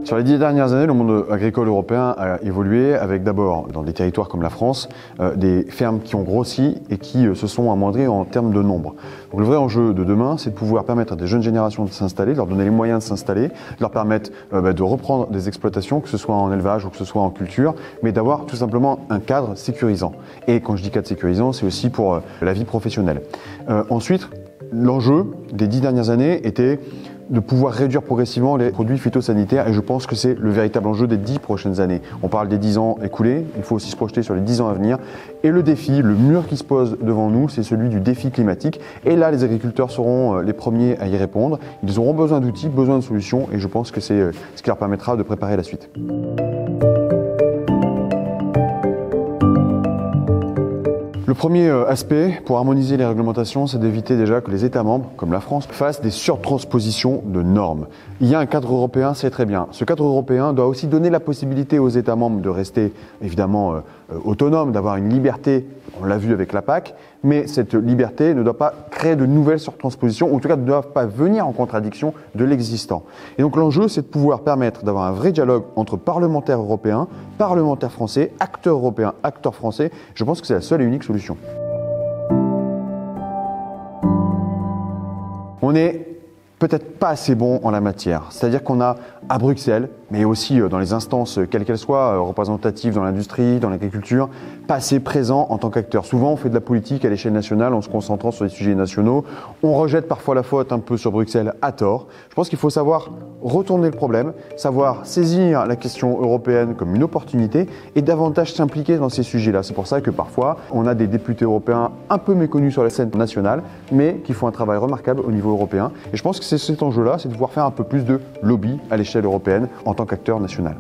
Sur les 10 dernières années, le monde agricole européen a évolué avec d'abord, dans des territoires comme la France, des fermes qui ont grossi et qui se sont amoindries en termes de nombre. Donc le vrai enjeu de demain, c'est de pouvoir permettre à des jeunes générations de s'installer, de leur donner les moyens de s'installer, de leur permettre de reprendre des exploitations, que ce soit en élevage ou que ce soit en culture, mais d'avoir tout simplement un cadre sécurisant. Et quand je dis cadre sécurisant, c'est aussi pour la vie professionnelle. Ensuite, l'enjeu des 10 dernières années était de pouvoir réduire progressivement les produits phytosanitaires et je pense que c'est le véritable enjeu des 10 prochaines années. On parle des 10 ans écoulés, il faut aussi se projeter sur les 10 ans à venir et le défi, le mur qui se pose devant nous, c'est celui du défi climatique et là les agriculteurs seront les premiers à y répondre. Ils auront besoin d'outils, besoin de solutions et je pense que c'est ce qui leur permettra de préparer la suite. Le premier aspect pour harmoniser les réglementations, c'est d'éviter déjà que les États membres, comme la France, fassent des surtranspositions de normes. Il y a un cadre européen, c'est très bien. Ce cadre européen doit aussi donner la possibilité aux États membres de rester évidemment autonomes, d'avoir une liberté, on l'a vu avec la PAC, mais cette liberté ne doit pas créer de nouvelles surtranspositions, ou en tout cas ne doit pas venir en contradiction de l'existant. Et donc l'enjeu, c'est de pouvoir permettre d'avoir un vrai dialogue entre parlementaires européens, parlementaires français, acteurs européens, acteurs français. Je pense que c'est la seule et unique solution. On n'est peut-être pas assez bon en la matière. C'est-à-dire qu'on a à Bruxelles, mais aussi dans les instances, quelles qu'elles soient, représentatives dans l'industrie, dans l'agriculture, pas assez présent en tant qu'acteur. Souvent, on fait de la politique à l'échelle nationale en se concentrant sur les sujets nationaux. On rejette parfois la faute un peu sur Bruxelles à tort. Je pense qu'il faut savoir retourner le problème, savoir saisir la question européenne comme une opportunité et davantage s'impliquer dans ces sujets-là. C'est pour ça que parfois, on a des députés européens un peu méconnus sur la scène nationale, mais qui font un travail remarquable au niveau européen. Et je pense que c'est cet enjeu-là, c'est de pouvoir faire un peu plus de lobby à l'échelle européenne en tant qu'acteur national.